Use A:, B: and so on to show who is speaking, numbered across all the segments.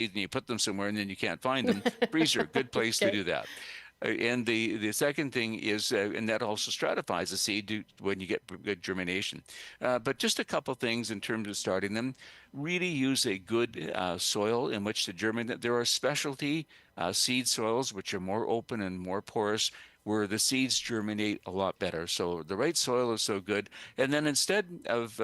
A: and you put them somewhere and then you can't find them. Freezer, good place to
B: Okay.
A: do that. And the second thing is, and that also stratifies the seed when you get good germination. But just a couple things in terms of starting them. Really use a good soil in which to germinate. There are specialty seed soils which are more open and more porous, where the seeds germinate a lot better. So the right soil is so good. And then instead of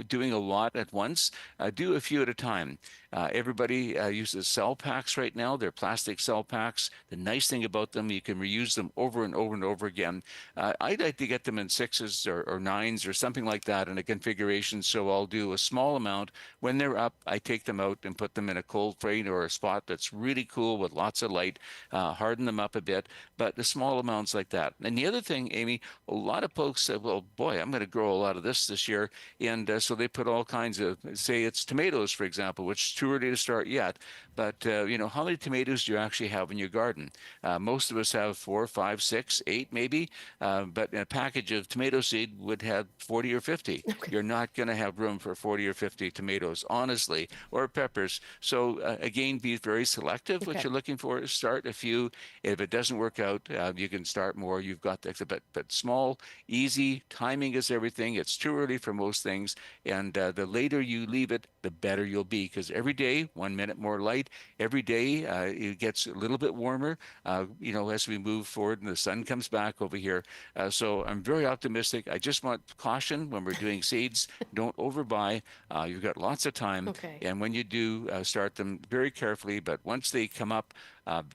A: doing a lot at once, do a few at a time. Everybody uses cell packs right now. They're plastic cell packs. The nice thing about them, you can reuse them over and over and over again. I'd like to get them in sixes or nines or something like that in a configuration. So I'll do a small amount. When they're up, I take them out and put them in a cold frame or a spot that's really cool with lots of light, harden them up a bit, but the small amounts like that. And the other thing, Amy, a lot of folks say, well, boy, I'm going to grow a lot of this year. And so they put all kinds of, say it's tomatoes, for example, which is too early to start yet. But, how many tomatoes do you actually have in your garden? Most of us have four, five, six, eight, maybe. But a package of tomato seed would have 40 or 50.
B: Okay.
A: You're not going to have room for 40 or 50 tomatoes, honestly, or peppers. So again, be very selective what
B: Okay.
A: you're looking for. Start a few. If it doesn't work out, you can start more. You've got the, but small, easy. Timing is everything. It's too early for most things, and the later you leave it, the better you'll be. Because every day, 1 minute more light. Every day, it gets a little bit warmer. As we move forward and the sun comes back over here. So I'm very optimistic. I just want caution when we're doing seeds. Don't overbuy. You've got lots of time,
B: Okay.
A: and when you do, start them very carefully. But once they come up,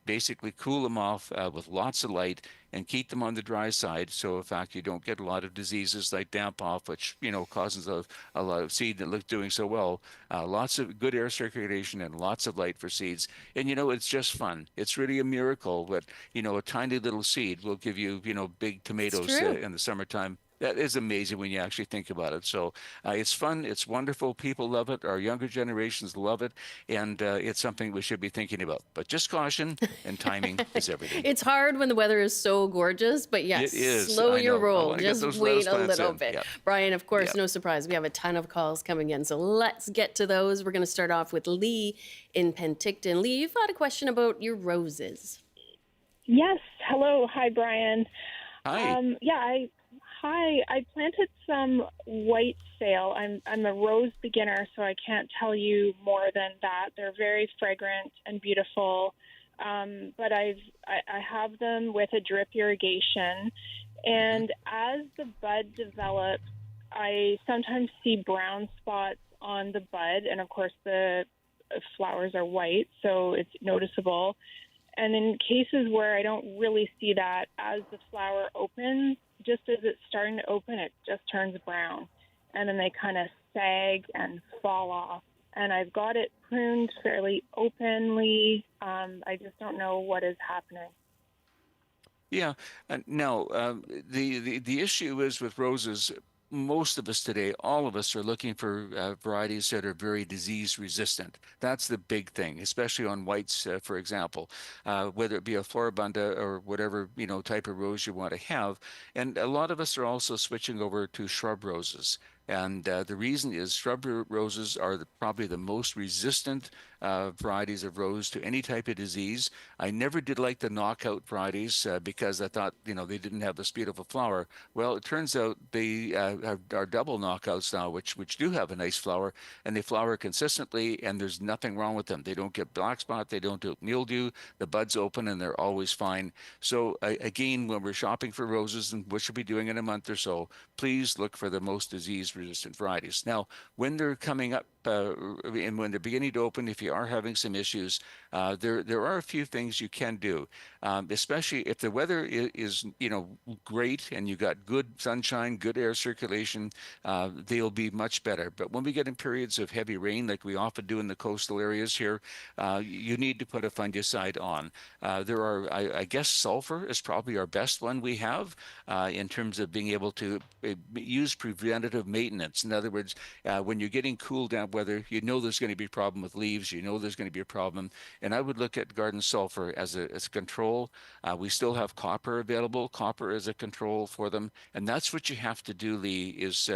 A: basically cool them off with lots of light and keep them on the dry side. So, in fact, you don't get a lot of diseases like damp off, which causes a lot of seed that look doing so well. Lots of good air circulation and lots of light for seeds. And it's just fun. It's really a miracle. But a tiny little seed will give you big
B: It's
A: tomatoes
B: true.
A: in the summertime. That is amazing when you actually think about it. So it's fun. It's wonderful. People love it. Our younger generations love it. And it's something we should be thinking about. But just caution and timing is everything.
B: It's hard when the weather is so gorgeous, but yes,
A: It is.
B: slow
A: I
B: your
A: know. I
B: roll.
A: want to get
B: Just
A: those
B: wait
A: lettuce
B: a
A: plants
B: little
A: in.
B: bit.
A: Yeah.
B: Brian, of course,
A: Yeah.
B: no surprise. We have a ton of calls coming in. So let's get to those. We're going to start off with Lee in Penticton. Lee, you've got a question about your roses.
C: Yes. Hello. Hi, Brian.
A: Hi.
C: Hi. I planted some white sail. I'm a rose beginner, so I can't tell you more than that. They're very fragrant and beautiful. But I have them with a drip irrigation,
A: Hmm.
C: and as the bud develops, I sometimes see brown spots on the bud, and of course the flowers are white, so it's noticeable. And in cases where I don't really see that, as the flower opens, just as it's starting to open, it just turns brown. And then they kind of sag and fall off. And I've got it pruned fairly openly. I just don't know what is happening.
A: Yeah. No, the issue is with roses. Most of us today, all of us are looking for varieties that are very disease resistant. That's the big thing, especially on whites, for example, whether it be a floribunda or whatever, type of rose you want to have. And a lot of us are also switching over to shrub roses. And the reason is shrub roses are probably the most resistant varieties of rose to any type of disease. I never did like the knockout varieties because I thought, they didn't have this beautiful flower. Well, it turns out they are double knockouts now, which do have a nice flower, and they flower consistently, and there's nothing wrong with them. They don't get black spot, they don't do mildew, the buds open, and they're always fine. So again, when we're shopping for roses, and which we'll be doing in a month or so, please look for the most disease-resistant varieties. Now, when they're coming up and when they're beginning to open, if you are having some issues, there are a few things you can do, especially if the weather is great and you got good sunshine, good air circulation, they'll be much better. But when we get in periods of heavy rain, like we often do in the coastal areas here, you need to put a fungicide on. There are, I guess, sulfur is probably our best one we have in terms of being able to use preventative maintenance. In other words, when you're getting cool down weather, you know there's going to be a problem with leaves. You know there's going to be a problem. And I would look at garden sulfur as a control. We still have copper available. Copper is a control for them. And that's what you have to do, Lee, is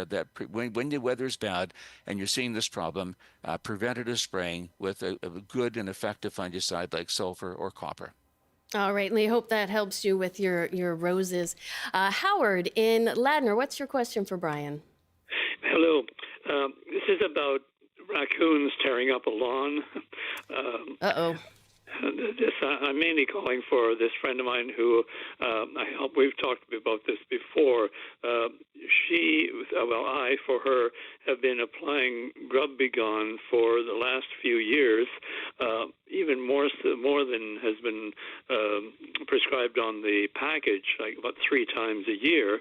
A: when the weather's bad and you're seeing this problem, preventative spraying with a good and effective fungicide like sulfur or copper.
B: All right, Lee, hope that helps you with your roses. Howard in Ladner, what's your question for Brian?
D: Hello. This is about raccoons tearing up a lawn.
B: Uh-oh.
D: I'm mainly calling for this friend of mine who we've talked about this before. I, for her, have been applying Grub Begone for the last few years, even more than has been prescribed on the package, like about 3 times a year.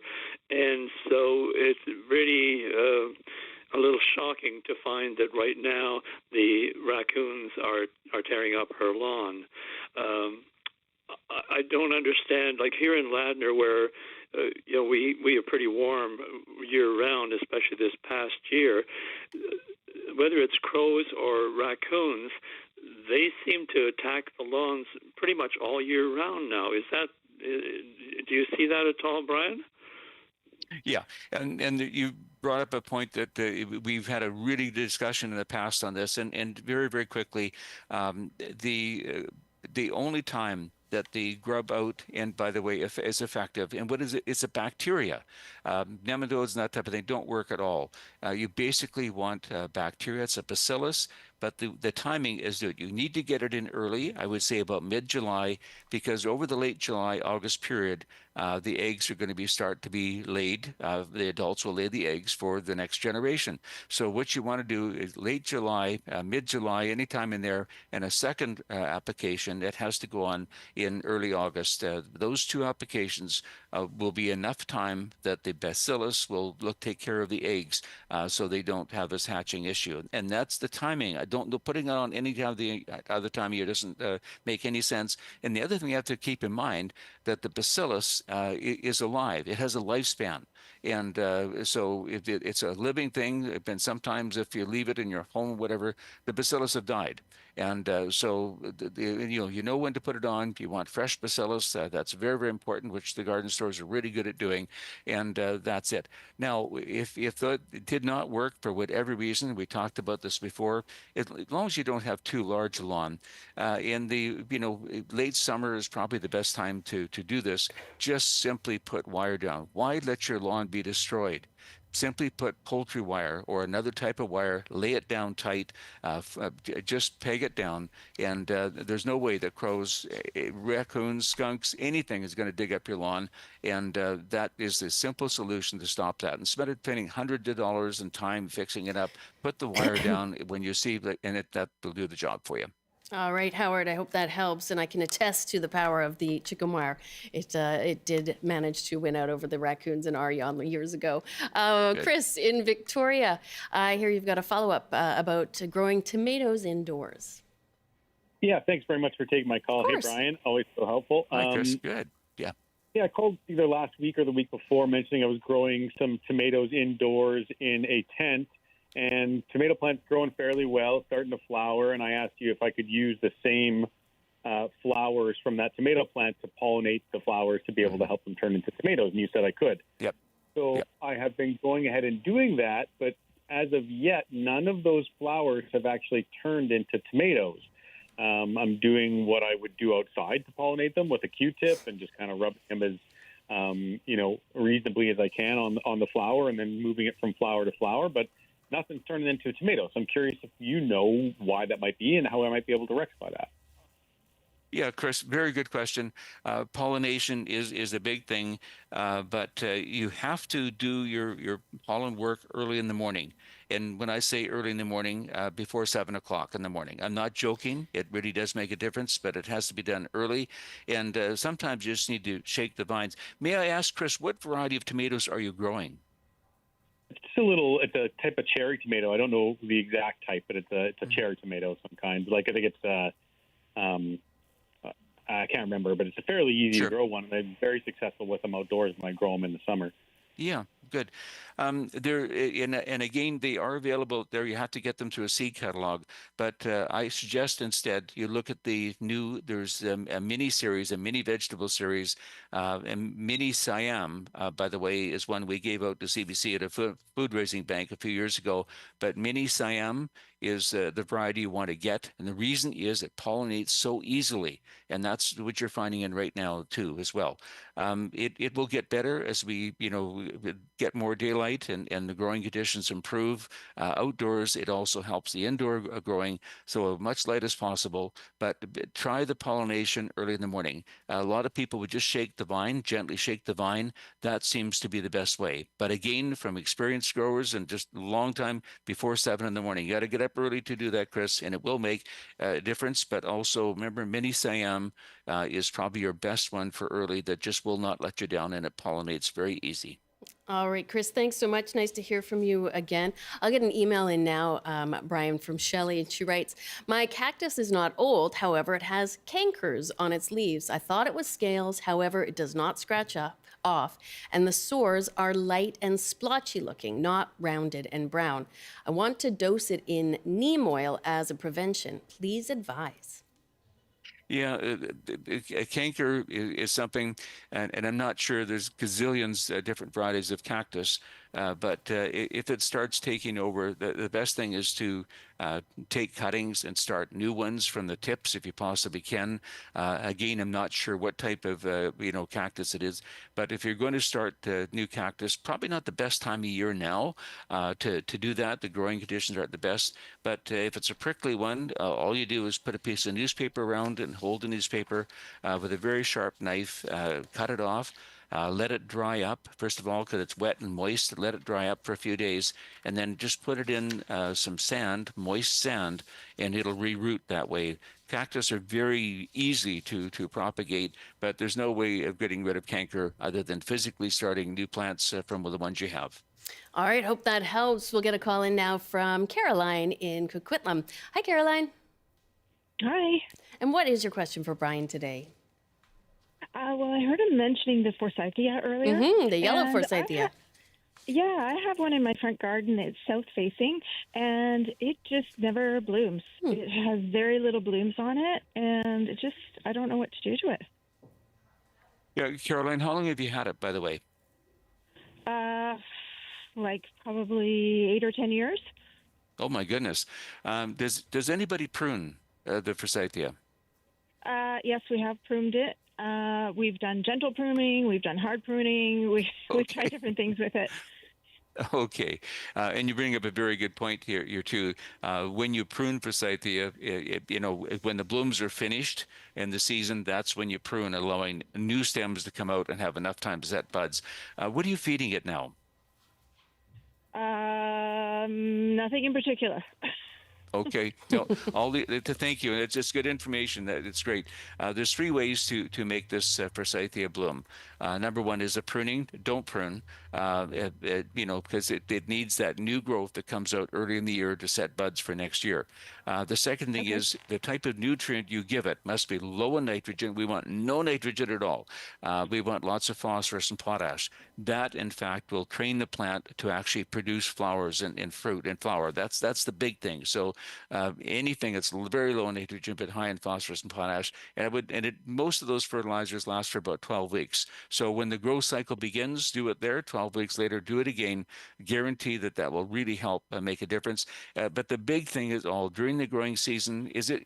D: And so it's really a little shocking to find that right now the raccoons are tearing up her lawn. I don't understand, like here in Ladner, where we are pretty warm year round, especially this past year. Whether it's crows or raccoons, they seem to attack the lawns pretty much all year round now. Do you see that at all, Brian?
A: Yeah, and you brought up a point that we've had a really good discussion in the past on this, and very, very quickly, the only time that the grub out, and by the way, if is effective, and what is it? It's a bacteria. Nematodes and that type of thing don't work at all. You basically want bacteria. It's a bacillus, but the timing is good. You need to get it in early, I would say about mid-July, because over the late July, August period, the eggs are going to start to be laid. The adults will lay the eggs for the next generation. So what you want to do is late July, mid-July, anytime in there, and a second application that has to go on in early August. Those 2 applications will be enough time that the bacillus will take care of the eggs, so they don't have this hatching issue. And that's the timing. I don't know, putting it on any other time of year doesn't make any sense. And the other thing you have to keep in mind that the bacillus is alive. It has a lifespan. And so it's a living thing. And sometimes if you leave it in your home, whatever, the bacillus have died. And so you know when to put it on. If you want fresh bacillus, that's very, very important, which the garden stores are really good at doing. And that's it. Now, if that did not work for whatever reason, we talked about this before, as long as you don't have too large a lawn, in the late summer is probably the best time to do this. Just simply put wire down. Why let your lawn be destroyed? Simply put poultry wire or another type of wire, lay it down tight, just peg it down, and there's no way that crows, raccoons, skunks, anything is going to dig up your lawn, and that is the simple solution to stop that. Instead of spending hundreds of dollars in time fixing it up, put the wire down when you see that, and that will do the job for you.
B: All right, Howard, I hope that helps, and I can attest to the power of the chicken wire. It did manage to win out over the raccoons in our yawn years ago. Chris in Victoria, I hear you've got a follow-up about growing tomatoes indoors.
E: Yeah, thanks very much for taking my call. Hey, Brian, always so helpful.
A: Hi, Chris. Good. Yeah.
E: Yeah, I called either last week or the week before mentioning I was growing some tomatoes indoors in a tent. And tomato plant's growing fairly well, starting to flower. And I asked you if I could use the same flowers from that tomato plant to pollinate the flowers to be able to help them turn into tomatoes. And you said I could.
A: Yep.
E: So I have been going ahead and doing that. But as of yet, none of those flowers have actually turned into tomatoes. I'm doing what I would do outside to pollinate them with a Q-tip and just kind of rubbing them as, reasonably as I can on the flower and then moving it from flower to flower. But nothing's turning into a tomato. So I'm curious if you know why that might be and how I might be able to rectify that.
A: Yeah, Chris, very good question. Pollination is a big thing, but you have to do your pollen work early in the morning. And when I say early in the morning, before 7 o'clock in the morning, I'm not joking. It really does make a difference, but it has to be done early. And sometimes you just need to shake the vines. May I ask, Chris, what variety of tomatoes are you growing?
E: It's a type of cherry tomato. I don't know the exact type, but it's a cherry tomato of some kind. Like I think it's I can't remember, but it's a fairly easy to grow one. And I'm very successful with them outdoors when I grow them in the summer.
A: Yeah, Good. And again, they are available there. You have to get them through a seed catalog. But I suggest instead you look at the new, there's a mini series, a mini vegetable series, and mini Siam, by the way, is one we gave out to CBC at a food raising bank a few years ago. But mini Siam is the variety you want to get. And the reason is it pollinates so easily. And that's what you're finding in right now, too, as well. It will get better as we, get more daylight and the growing conditions improve. Outdoors, it also helps the indoor growing, so much light as possible. But try the pollination early in the morning. A lot of people would just shake the vine, gently shake the vine. That seems to be the best way. But again, from experienced growers and just a long time before 7 in the morning, you got to get up early to do that, Chris, and it will make a difference. But also remember, Mini Siam is probably your best one for early that just will not let you down, and it pollinates very easy.
B: All right, Chris, thanks so much. Nice to hear from you again. I'll get an email in now, Brian, from Shelley, and she writes, my cactus is not old, however, it has cankers on its leaves. I thought it was scales, however, it does not scratch off, and the sores are light and splotchy looking, not rounded and brown. I want to dose it in neem oil as a prevention. Please advise.
A: Yeah, a canker is something, and I'm not sure there's gazillions different varieties of cactus, but if it starts taking over, the best thing is to take cuttings and start new ones from the tips if you possibly can. Again, I'm not sure what type of cactus it is, but if you're going to start new cactus, probably not the best time of year now to do that. The growing conditions aren't the best, but if it's a prickly one, all you do is put a piece of newspaper around it and hold the newspaper with a very sharp knife, cut it off. Let it dry up, first of all, because it's wet and moist. Let it dry up for a few days, and then just put it in some sand, moist sand, and it'll reroot that way. Cactus are very easy to propagate, but there's no way of getting rid of canker other than physically starting new plants from the ones you have.
B: All right, hope that helps. We'll get a call in now from Caroline in Coquitlam. Hi, Caroline.
F: Hi.
B: And what is your question for Brian today?
F: Well, I heard him mentioning the forsythia earlier.
B: The yellow
F: and
B: forsythia.
F: I have one in my front garden. It's south-facing, and it just never blooms. It has very little blooms on it, and I don't know what to do to it.
A: Yeah, Caroline, how long have you had it, by the way?
F: Like probably 8 or 10 years.
A: Oh my goodness. Does anybody prune the forsythia?
F: Yes, we have pruned it. We've done gentle pruning. We've done hard pruning. We've tried different things with it.
A: Okay. And you bring up a very good point here too. When you prune forsythia, when the blooms are finished in the season, that's when you prune, allowing new stems to come out and have enough time to set buds. What are you feeding it now?
F: Nothing in particular.
A: Okay. No, to thank you. It's just good information. It's great. There's 3 ways to make this forsythia bloom. Number 1 is a pruning. Don't prune, because it needs that new growth that comes out early in the year to set buds for next year. The second thing is the type of nutrient you give it must be low in nitrogen. We want no nitrogen at all. We want lots of phosphorus and potash. That, in fact, will train the plant to actually produce flowers and fruit and flower. That's the big thing. So anything that's very low in nitrogen but high in phosphorus and potash, most of those fertilizers last for about 12 weeks. So when the growth cycle begins, do it there. 12 weeks later, do it again. Guarantee that will really help make a difference. But the big thing is all during the growing season. Is it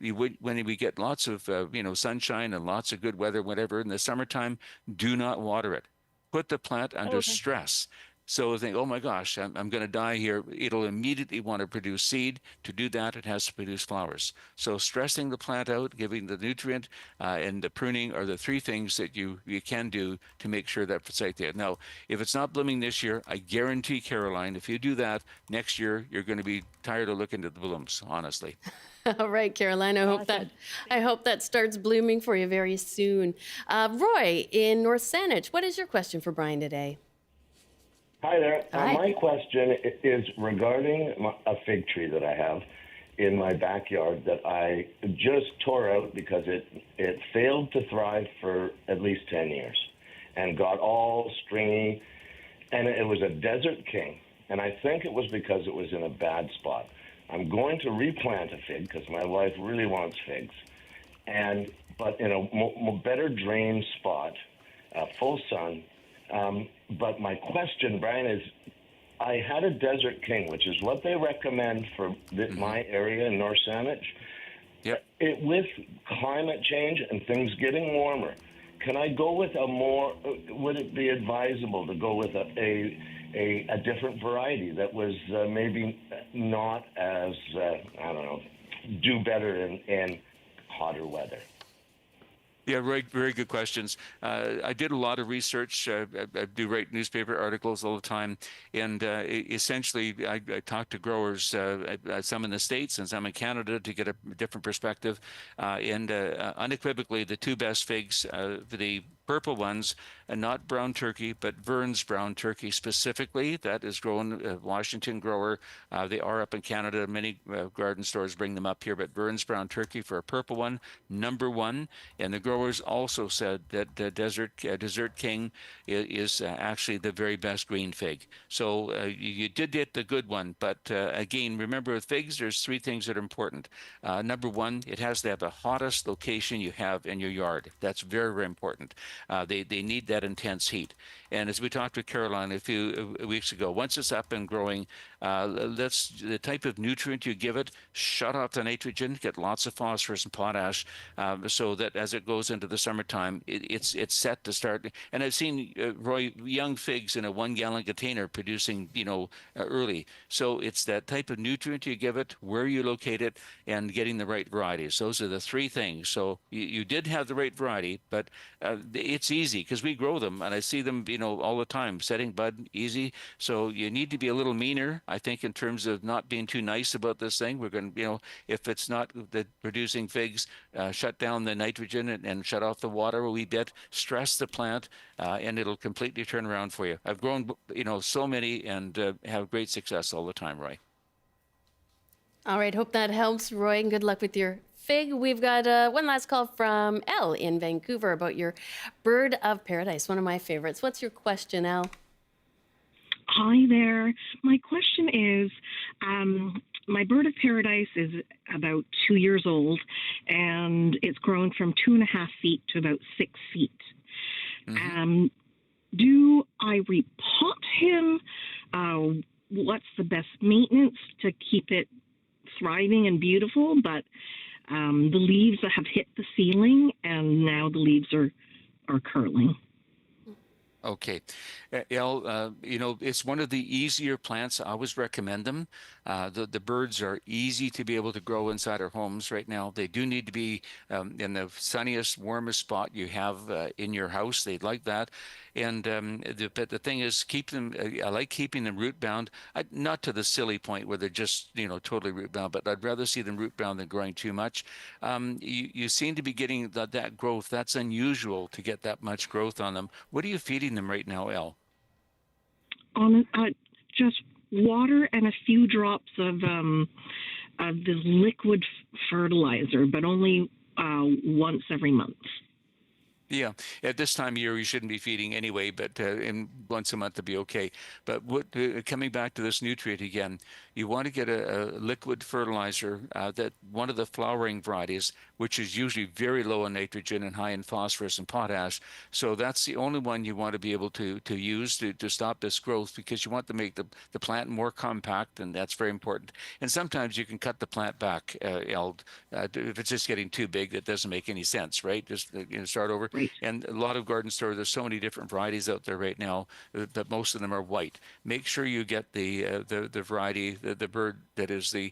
A: when we get lots of sunshine and lots of good weather, whatever in the summertime? Do not water it. Put the plant under stress. So think, oh my gosh, I'm going to die here. It'll immediately want to produce seed. To do that, it has to produce flowers. So stressing the plant out, giving the nutrient, and the pruning are the 3 things that you can do to make sure that forsythia. Now, if it's not blooming this year, I guarantee, Caroline, if you do that next year, you're going to be tired of looking at the blooms, honestly.
B: All right, Caroline. I hope that starts blooming for you very soon. Roy in North Saanich, what is your question for Brian today?
G: Hi there.
B: Hi.
G: My question is regarding a fig tree that I have in my backyard that I just tore out because it failed to thrive for at least 10 years and got all stringy and it was a Desert King, and I think it was because it was in a bad spot. I'm going to replant a fig because my wife really wants figs, but in a better drained spot, full sun. But my question, Brian, is I had a Desert King, which is what they recommend for my area in North Saanich.
A: Yep.
G: With climate change and things getting warmer, can I go with would it be advisable to go with a different variety that was maybe not as, do better in hotter weather?
A: Yeah, right. Very good questions. I did a lot of research. I do write newspaper articles all the time, and essentially, I talk to growers, some in the States and some in Canada, to get a different perspective. And unequivocally, the two best figs, the purple ones, and not brown turkey, but Vern's brown turkey specifically. That is grown Washington grower. They are up in Canada. Many garden stores bring them up here, but Vern's brown turkey for a purple one, #1. And the growers also said that the Desert King is actually the very best green fig. So you did get the good one, but again, remember with figs, there's three things that are important. #1, it has to have the hottest location you have in your yard. That's very, very important. They need that intense heat. And as we talked with Caroline a few weeks ago, once it's up and growing, the type of nutrient you give it, shut off the nitrogen, get lots of phosphorus and potash, so that as it goes into the summertime, it's set to start. And I've seen, Roy, young figs in a 1-gallon container producing, early. So it's that type of nutrient you give it, where you locate it, and getting the right varieties. Those are the three things. So you did have the right variety, but it's easy because we grow them, and I see them, all the time, setting bud, easy. So you need to be a little meaner, I think, in terms of not being too nice about this thing. We're going to, if it's not producing figs, shut down the nitrogen and shut off the water a wee bit, stress the plant, and it'll completely turn around for you. I've grown, so many and have great success all the time, Roy.
B: All right, hope that helps, Roy, and good luck with your fig. We've got one last call from Elle in Vancouver about your bird of paradise, one of my favorites. What's your question, Elle?
H: Hi there. My question is, my bird of paradise is about 2 years old, and it's grown from 2.5 feet to about 6 feet. Mm-hmm. Do I repot him? What's the best maintenance to keep it thriving and beautiful? But the leaves have hit the ceiling, and now the leaves are curling.
A: Okay. Elle, it's one of the easier plants. I always recommend them. The birds are easy to be able to grow inside our homes right now. They do need to be in the sunniest, warmest spot you have in your house. They'd like that. And but the thing is, keep them. I like keeping them root bound, not to the silly point where they're just totally root bound. But I'd rather see them root bound than growing too much. You seem to be getting that growth. That's unusual to get that much growth on them. What are you feeding them right now, Elle?
H: On just water and a few drops of this liquid fertilizer, but only once every month.
A: Yeah, at this time of year, you shouldn't be feeding anyway, but in once a month to be okay. But coming back to this nutrient again, you want to get a liquid fertilizer that one of the flowering varieties, which is usually very low in nitrogen and high in phosphorus and potash. So that's the only one you want to be able to use to stop this growth, because you want to make the plant more compact, and that's very important. And sometimes you can cut the plant back, if it's just getting too big, that doesn't make any sense, right? Just start over. Right. And a lot of garden stores, there's so many different varieties out there right now, but most of them are white. Make sure you get the variety, the bird that is the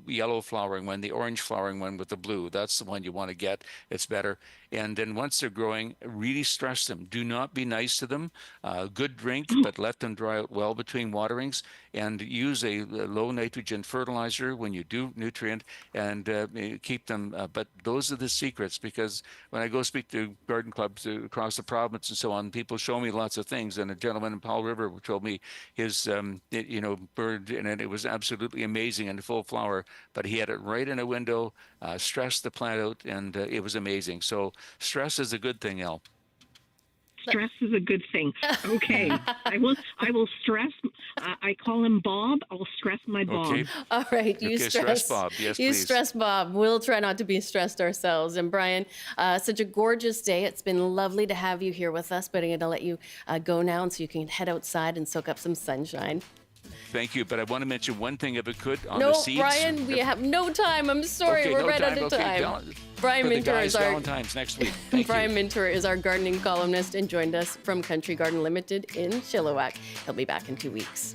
A: yellow flowering one, the orange flowering one with the blue. That's the one you want to get. It's better. And then once they're growing, really stress them. Do not be nice to them. Good drink, but let them dry out well between waterings. And use a low nitrogen fertilizer when you do nutrient, and keep them. But those are the secrets, because when I go speak to garden clubs across the province and so on, people show me lots of things. And a gentleman in Powell River told me his bird, and it was absolutely amazing and full flower. But he had it right in a window, stressed the plant out, and it was amazing. So stress is a good thing, Elle.
H: Stress is a good thing. Okay, I will stress. I call him Bob. I'll stress my Bob.
A: Okay.
B: All right, you
A: Okay, stress Bob. Yes,
B: you
A: please.
B: stress Bob. We'll try not to be stressed ourselves. And Brian, such a gorgeous day. It's been lovely to have you here with us, but I'm going to let you go now, and so you can head outside and soak up some sunshine.
A: Thank you, but I want to mention one thing, if it could, on
B: No,
A: the seeds.
B: Brian, we have no time. I'm sorry,
A: Okay,
B: we're
A: no
B: right
A: time.
B: out of
A: Okay,
B: time. Brian
A: for the
B: Minter
A: guys,
B: is our
A: Valentine's next week. Thank
B: Brian
A: you.
B: Minter is our gardening columnist and joined us from Country Garden Limited in Chilliwack. He'll be back in 2 weeks.